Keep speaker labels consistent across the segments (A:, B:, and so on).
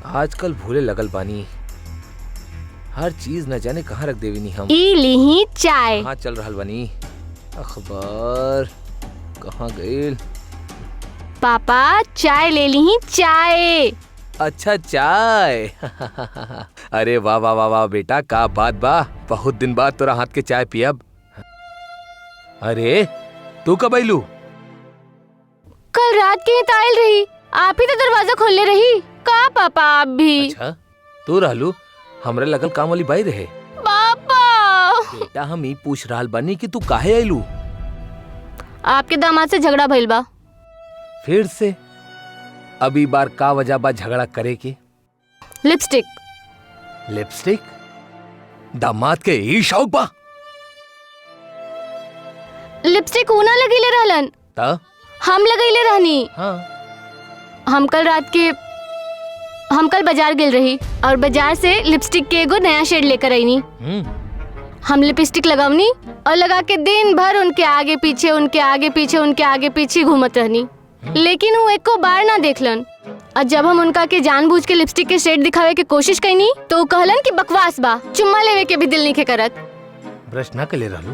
A: आजकल भूले लगल बानी, हर चीज न जाने कहाँ रख देवी नी हम।
B: ई लिही चाय।
A: कहाँ चल रहल बानी? अखबार कहाँ गईल?
B: पापा चाय ले ली चाय।
A: अच्छा चाय। अरे वाह वाह वाह वाह बेटा, का बात बा, बहुत दिन बाद तोरा हाथ के चाय पियब। अरे तू कब आइलू?
B: कल रात की तो आयल रही, आप ही तो दरवाजा खोलने रही। का पापा आप भी?
A: अच्छा तू रहलू, हमरे लगल काम वाली बाई रहे।
B: पापा
A: बेटा हम ही पूछ रहल बानी कि तू काहे आइलू?
B: आपके दामाद से झगड़ा भइल बा।
A: फिर से? अभी बार का वजह बा झगड़ा करे के?
B: लिपस्टिक।
A: लिपस्टिक? दामाद के ई शौक बा?
B: लिपस्टिक ऊना लगीले रहलन,
A: ता?
B: हम लगईले रहनी।
A: हाँ।
B: हम कल बाजार गेल रही और बाजार से लिपस्टिक के एगो नया शेड लेकर आईनी। हम लिपस्टिक लगावनी और लगा के दिन भर उनके आगे पीछे घूमत रहनी, लेकिन वो एको बार ना देखलन। और जब हम उनका के जानबूझ के लिपस्टिक के शेड दिखावे के कोशिश कईनी तो वो कहलन कि बकवास बा, चुम्मा लेवे के भी दिल नहीं करत।
A: ब्रश ना कले रहलू?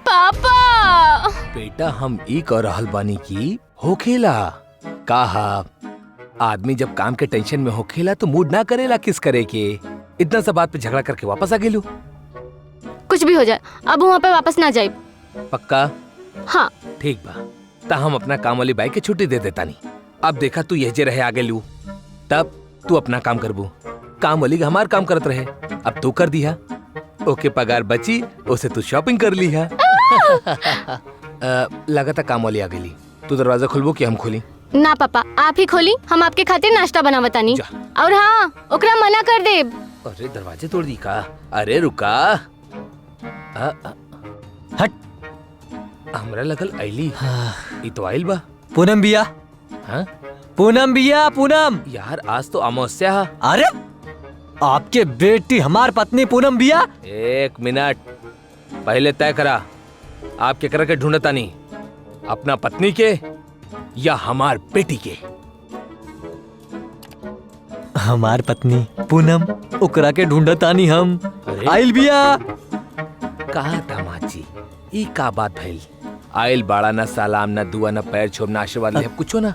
B: पापा
A: बेटा हम ई कह रहल बानी की होखेला काहा, आदमी जब काम के टेंशन में होखेला तो मूड ना करेला किस करे के। इतना सा बात पे झगड़ा करके वापस आ गेलू।
B: कुछ भी हो जाए अब वहाँ पे वापस ना जाए।
A: पक्का?
B: हाँ
A: ठीक बा, ता हम अपना काम वाली बाई के छुट्टी दे देता नहीं। अब देखा तू यह जे रहे आ गेलू, तब तू अपना काम करबू, काम वाली हमार काम करत रहे। अब तू कर दिया, ओके पगार बची, उसे तू शॉपिंग कर ली है। लगाता काम वाली आ गई, तू दरवाजा खुलबो कि हम खोली?
B: ना पापा आप ही खोली, हम आपके खातिर नाश्ता बनावतानी। और हाँ ओकरा मना कर दे।
A: अरे दरवाजे तोड़ दी का? अरे रुका, हट। हमरा लगल आइली, ई तो आइल बा।
C: पूनम बिया।
A: हाँ?
C: पूनम बिया, पूनम।
A: यार आज तो अमावस्या है।
C: अरे आपके बेटी हमार पत्नी पूनम बिया।
A: एक मिनट पहले तय करा, आप के कर के ढूंढता नहीं, अपना पत्नी के या हमार बेटी के?
C: हमार पत्नी पूनम, ओकरा के ढूंढतानी हम। आइल बिया।
A: कहा दामाद जी, ई का बात भइल? आइल बाड़ा ना सलाम ना दुआ ना पैर छुब ना आशीर्वाद ले कुछो ना।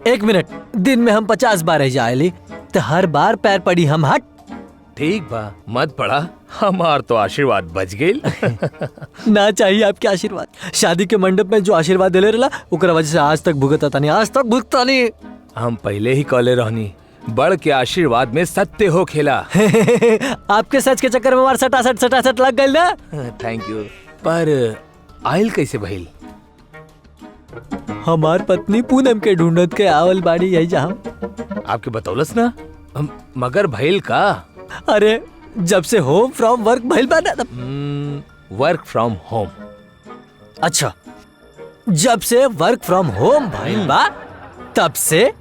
C: एक मिनट, दिन में हम 50 बार जाएली तो हर बार पैर पड़ी हम। हट।
A: ठीक बा, मत पड़ा, हमार तो आशीर्वाद बच गेल।
C: ना चाहिए आपके आशीर्वाद। शादी के मंडप में जो आशीर्वाद दिले रहला ओकरा वजह से आज तक भुगता नहीं।
A: हम पहले ही कहले रहनी, बड़ के आशीर्वाद में सत्य हो खेला।
C: आपके सच के चक्कर में हमार सटासट लग गई ना।
A: Thank you. पर आइल कैसे भइल?
C: हमार पत्नी पूनम के ढूंढत के आवल बाड़ी यही जहाँ।
A: आपके बतौलस ना, मगर भइल का?
C: अरे जब से होम फ्रॉम वर्क भइल बा ना।
A: Work from home?
C: अच्छा, जब से वर्क फ्रॉम होम भइल बा तब से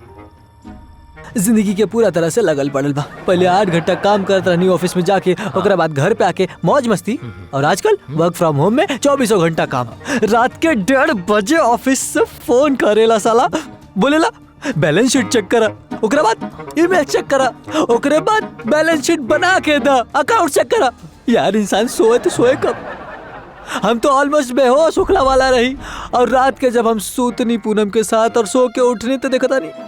C: जिंदगी के पूरा तरह से लगल पड़ल बा। पहले 8 घंटा काम करत रहनी ऑफिस में जाके, ओकरा बाद घर पे आके मौज मस्ती। और आजकल वर्क फ्रॉम होम में 24 घंटा काम। रात के 1:30 बजे ऑफिस से फोन करेला साला, बोलेला बैलेंस शीट चेक करा, ओकरा बाद ईमेल चेक करा, ओकरे बाद बैलेंस शीट बना के दा, अकाउंट चेक करा। यार इंसान सोए तो सोए कब? हम तो ऑलमोस्ट बेहोश उखला वाला रही। और रात के जब हम सूतनी पूनम के साथ और सो के उठनी तो देखता नहीं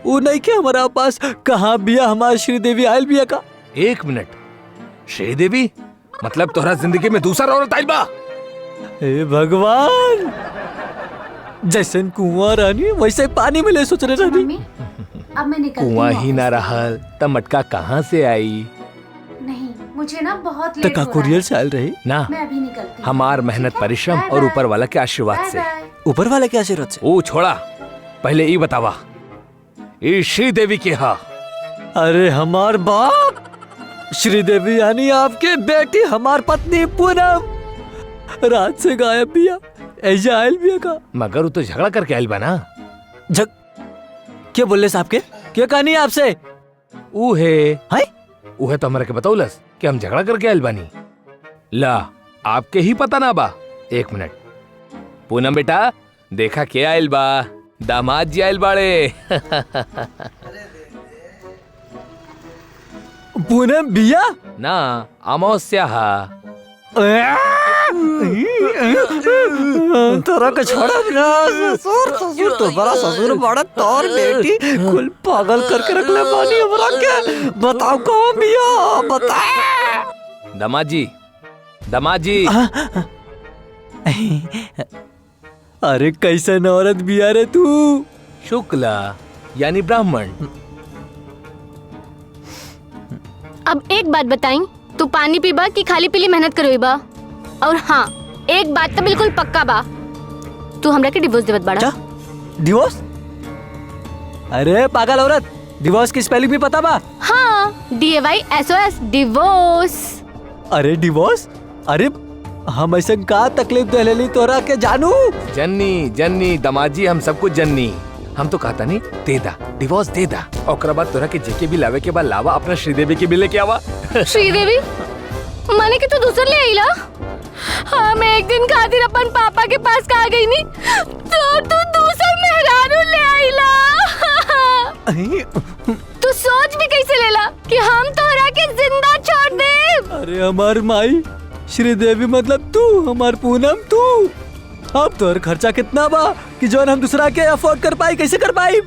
C: वो नहीं के हमारा पास। कहाँ बिया हमारी श्रीदेवी आयल बिया का?
A: एक मिनट, श्रीदेवी मतलब तोहरा जिंदगी में दूसरा औरत आइल बा?
C: हे भगवान, जैसे कुआं रहनी वैसे पानी में ले सोच रहे रहनी।
D: अब मैं निकलती हूँ।
A: कुआं ही ना रहल त मटका कहाँ से आई?
D: नहीं, मुझे ना बहुत लेट
C: तका
D: हो रहा
C: कुरियर
D: है।
C: से आयल रही
A: ना,
D: मैं अभी निकलती हूँ।
A: हमार मेहनत परिश्रम
D: बाय
A: और
D: बाय।
A: ऊपर वाला के आशीर्वाद से।
D: Bye bye.
C: ऊपर वाले के आशीर्वाद से।
A: ओ छोड़ा, पहले ई बतावा, ई श्रीदेवी के हा?
C: अरे हमार बाप, श्रीदेवी यानी आपके बेटी हमार पत्नी पूनम रात से गायब बिया, ऐजा आयल बिया का?
A: मगर वो तो झगड़ा करके आइल बा ना।
C: क्या बोले साहब के? क्या कहानी है आपसे?
A: उहे तो हमरा के बतौलस कि हम झगड़ा करके आइल बानी। ला आपके ही पता ना बा? एक मिनट, पूनम बेटा देखा के आइल बा? दामाद जी आइल बाड़े।
C: पूनम बिया
A: ना अमावस्या
C: तोरा के छोड़ा बिना ससुर ससुर तो बड़ा ससुर बड़ा तोर बेटी कुल पागल करके रख ले बानी हमरा के। बताओ कौन बिया बता।
A: दमाजी दमाजी
C: अरे कैसन औरत बिया रे तू।
A: शुक्ला यानी ब्राह्मण।
B: अब एक बात बताई, तू पानी पीबा कि खाली पीली मेहनत करवेबा? और हाँ, एक बात तो बिल्कुल पक्का बा, तू हमरा के डिवोर्स देवत बाड़ा।
C: डिवोर्स? अरे पागल औरत, डिवोर्स की स्पेलिंग भी पता बा?
B: हाँ, DAYSOS डिवोर्स।
C: अरे डिवोर्स? अरे हम ऐसा का तकलीफ दे ली तोरा के जानू?
A: जन्नी जन्नी दमाजी हम सब कुछ जन्नी। हम तो कहता नहीं दे दा डिवोर्स दे दा, और बाद तोरा के जेके भी लावे के बाद लावा अपना श्रीदेवी के भी लेके आवा।
B: श्रीदेवी माने कि तू दूसर ले आईला? हाँ, मैं एक दिन खातिर अपन पापा के पास का गई नी तो तू दूसर मेहरारू ले आईला। तू सोच भी कैसे लेला कि हम तोरा के जिंदा छोड़ दे?
C: अरे हमार माई श्रीदेवी मतलब तू, हमार पूनम तू। अब तोर खर्चा कितना बा कि जो हम दूसरा के अफोर्ड कर पाई? कैसे कर पाई?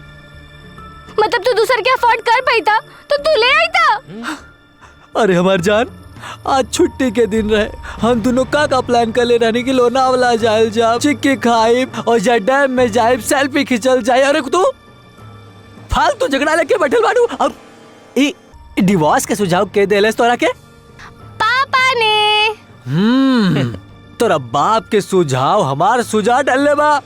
B: मतलब तू दूसर के अफोर्ड कर पाई था तो तू ले आई था?
C: अरे हमार जान, आज छुट्टी के दिन रहे, हम दोनों का प्लान कर ले रहने की लोनावला जाए जा चिक्की खाई और जा डैम में जाए सेल्फी खिंचल जाए। अरे तू फालतू झगड़ा लेके बैठल बाड़ू। अब ई डिवोर्स के सुझाव के देलेस तोरा के?
B: पापा ने।
C: तोरा बाप के सुझाव हमार सुझाव डलले बा।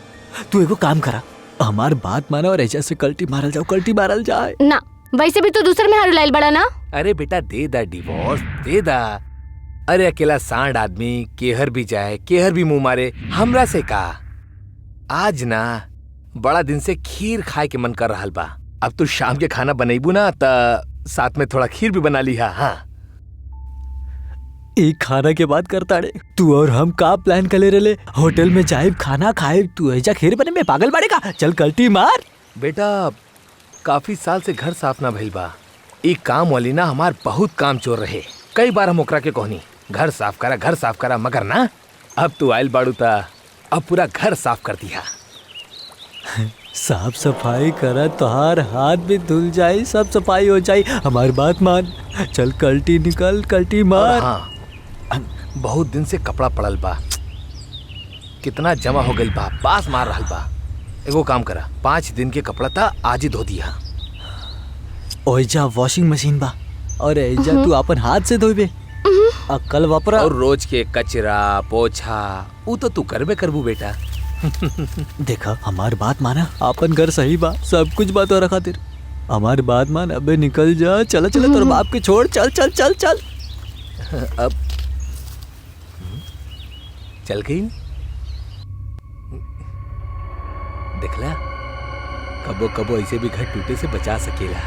C: तू एगो काम करा, हमार बात माना और ऐसा से कल्टी मारल जाओ, कल्टी मारल जाए
B: ना। वैसे भी तू दूसर में हारू लाइल बड़ा ना।
A: अरे बेटा दे दा डिवोर्स दे दा। अरे अकेला सांड आदमी केहर भी जाए केहर भी मुंह मारे, हमरा से का। आज ना बड़ा दिन से खीर खाए के मन कर रहा बा। अब तू शाम के खाना बनेबू ना त साथ में थोड़ा खीर भी बना लिहा। हाँ
C: एक खाना के बात करता रे। तू और हम का प्लान कर ले रहे? होटल में जाए खाना खाए, तू ऐजा खीर बने में पागल बाड़े का? चल कल्टी मार।
A: बेटा काफी साल से घर साफ ना भइल बा। एक काम वाली ना हमार बहुत काम चोर रहे। कई बार हम ओकरा के कहनी घर साफ करा, मगर ना अब तू आयल बाड़ू ता अब पूरा घर साफ कर दिया।
C: साफ सफाई करा, तोहार हाथ भी धुल जाए, सब सफाई हो जाए। हमारी बात मान, चल कल्टी निकल, कल्टी मार।
A: हाँ, बहुत दिन से कपड़ा पड़ल बा, कितना जमा हो गइल बा, पास मार रहल बा। एगो काम करा, 5 दिन के कपड़ा था आज ही धो दिया।
C: ओइजा वॉशिंग मशीन बा और ऐजा तू अपन हाथ से धोबे, अक्कल वापरा।
A: और रोज के कचरा पोछा वो तो तू करबे करबू बेटा।
C: देखा हमार बात माना, अपन घर सही बा, सब कुछ बात हो रहा खातिर। हमार बात मान, अबे निकल जा। चला चला तोर बाप के छोड़, चल चल चल चल।
A: अब चल गई। देखला कबो कबो ऐसे भी घर टूटे से बचा सकेला।